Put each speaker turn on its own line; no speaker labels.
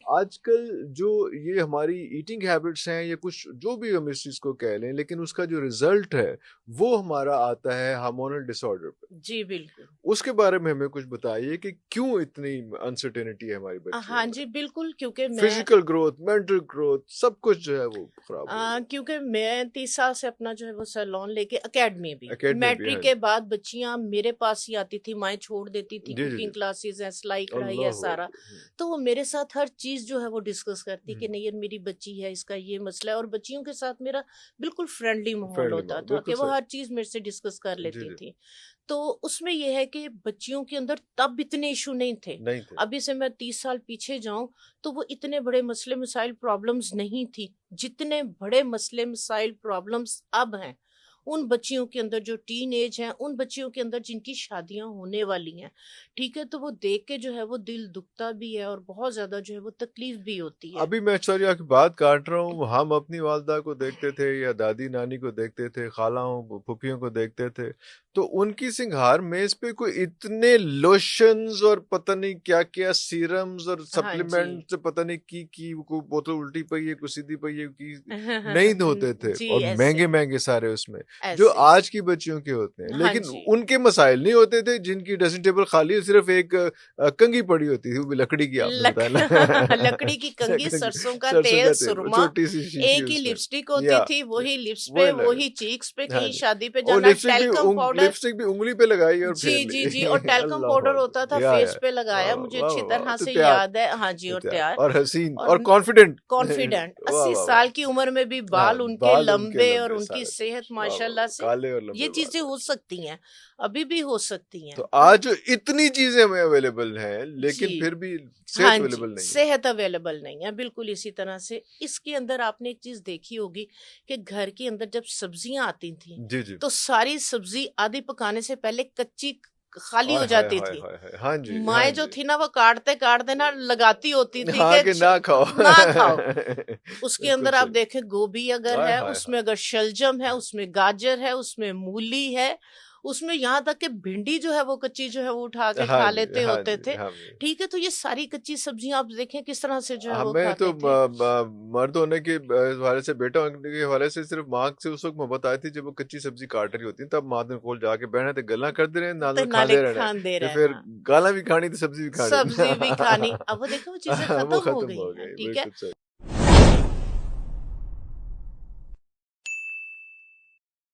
आजकल जो ये हमारी ईटिंग हैबिट्स हैं या कुछ जो भी हम इस चीज को कह लें, लेकिन उसका जो रिजल्ट है वो हमारा आता है हार्मोनल डिसऑर्डर पे।
जी, बिल्कुल।
उसके बारे में हमें कुछ बताइए कि क्यों इतनी अनसर्टेनिटी है हमारी बच्चियों
हाँ
में।
जी, बिल्कुल, क्योंकि मैं
फिजिकल ग्रोथ, मेंटल ग्रोथ, सब कुछ जो है वो खराब हो रहा
क्योंकि मैं 30 साल से अपना जो है वो सैलून लेके एकेडमी भी,
है। एकेडमी भी,
मैट्रिक
हाँ
के
जी।
बाद बच्चियां मेरे पास ही आती थी, माएँ छोड़ देती थी,
जी जी
कुकिंग
जी।
क्लासेस है, सिलाई कढ़ाई है
अल्लाह
सारा।
अकबर।
तो वो मेरे साथ हर चीज जो है वो डिस्कस करती कि
हम्म।
नहीं, ये मेरी बच्ची है, इसका ये मसला है। और बच्चियों के साथ मेरा बिल्कुल फ्रेंडली माहौल
फ्रेंडली
होता
माहौल,
था
बिल्कुल
कि वो
सही।
हर चीज मेरे से डिस्कस कर
जी
लेती
जी।
थी। तो उसमें यह है कि बच्चियों के अंदर तब इतने इशू नहीं थे।
नहीं थे।
अभी से मैं 30 साल पीछे जाऊं तो वो इतने बड़े मसले मसाइल प्रॉब्लम्स नहीं थी जितने बड़े मसले मसाइल प्रॉब्लम्स अब हैं। उन बच्चियों के अंदर जो टीन एज है, उन बच्चियों के अंदर जिनकी शादियां होने वाली हैं, ठीक है, तो वो देख के जो है वो दिल दुखता भी है और बहुत ज्यादा जो है वो तकलीफ भी होती है।
अभी मैं सॉरी आपकी बात काट रहा हूँ, हम अपनी वालदा को देखते थे या दादी नानी को देखते थे, खालाओं फुफियों को देखते थे, तो उनकी सिंगार मेज पे कोई इतने लोशंस और पता नहीं क्या क्या सीरम्स और
हाँ जी।
सप्लीमेंट्स, पता नहीं की कोई बोतल उल्टी पई है, कोई सीधी पई है, की नहीं होते थे,
जी,
और
ऐसे
महंगे महंगे सारे उसमें जो
ऐसे
आज की बच्चियों के होते हैं।
हाँ
लेकिन
जी।
उनके मसाइल नहीं होते थे, जिनकी ड्रेसिंग टेबल खाली है, सिर्फ एक कंघी पड़ी होती थी, वो भी लकड़ी की, आपने
लक
बताया।
लकड़ी की कंघी, सरसों का
सरसों
तेल,
का तेल,
सुरमा,
छोटी सी शीशी
एक ही
उसमें।
लिपस्टिक होती
या
थी, वही लिप्स पे,
वही लगा।
वही चीक्स पे,
हाँ
कहीं
जी।
शादी पे
और
जाना, टैल्कम पाउडर।
लिपस्टिक भी उंगली पे लगाई और
जी
फेर
जी
ली।
जी, और टैल्कम
अल्लाह
पाउडर होता
अकबर।
था,
या
फेस पे
वाह
लगाया,
वाह
मुझे
वाह
अच्छी
वाह वाह।
तरह
तो
से
तैयार,
याद है। हाँ जी,
तो
और
तैयार
तैयार
और हसीन
और
और कॉन्फिडेंट।
कॉन्फिडेंट।
वाह
80
वाह वाह।
साल की उम्र में भी
हाँ,
बाल उनके
बाल उनके
लंबे और
लंबे
उनकी
सारे
सेहत
कुछ, वाह वाह
माशाल्लाह
वाह,
से।
काले और
ये
लंबे बाल
चीजें हो
बड़े।
सकती हैं, अभी भी हो सकती
तो
हैं, पर
आज इतनी चीजें हमें अवेलेबल हैं,
जी,
लेकिन फिर भी
हाँ
सेहत
जी,
अवेलेबल नहीं है।
सेहत अवेलेबल नहीं है, बिल्कुल इसी तरह से। इसके अंदर आपने एक चीज देखी होगी कि घर के अंदर जब सब्जियां आती थी
जी जी।
तो सारी सब्जी आधी पकाने से पहले कच्ची खाली
हाय
हो
हाय
जाती
हाय
थी।
हाय हाय, हाँ जी हाँ
माएँ जो
जी।
थी ना, वो काटते काटते ना लगाती होती थी
हाँ
कि
कि ना खाओ।
ना खाओ। उसके
बिल्कुल
अंदर आप
सही।
देखें, गोभी अगर
हाय
है,
हाय
उसमें
हाय।
अगर शलजम है, उसमें गाजर है, उसमें मूली है, उसमें यहाँ तक कि भिंडी जो है वो कच्ची जो है वो उठा के
हाँ
खा
जी
लेते
हाँ
होते
जी
थे।
हाँ जी।
ठीक है, तो ये सारी कच्ची सब्जियां आप देखें किस तरह से जो है वो
हमें तो
खाते थे।
मर्द होने के हवाले से, बेटा होने के हवाले से, सिर्फ माँ से उस वक्त मोहब्बत आई थी जब वो कच्ची सब्जी काट रही होती, तब माँ ने कोल जाके बहना थे, गल्ला करते रहे, नाल
तो
नाल
नाले
खांदे रहना है,
खान दे
ते फिर
रहना,
गाला भी खानी तो सब्जी भी खानी।
सब्जी भी खानी। अब वो देखो वो चीजें
वो
खत्म हो
खत्म
गई
हो
हैं,
गई,
ठीक है।
बिल्कुल सही।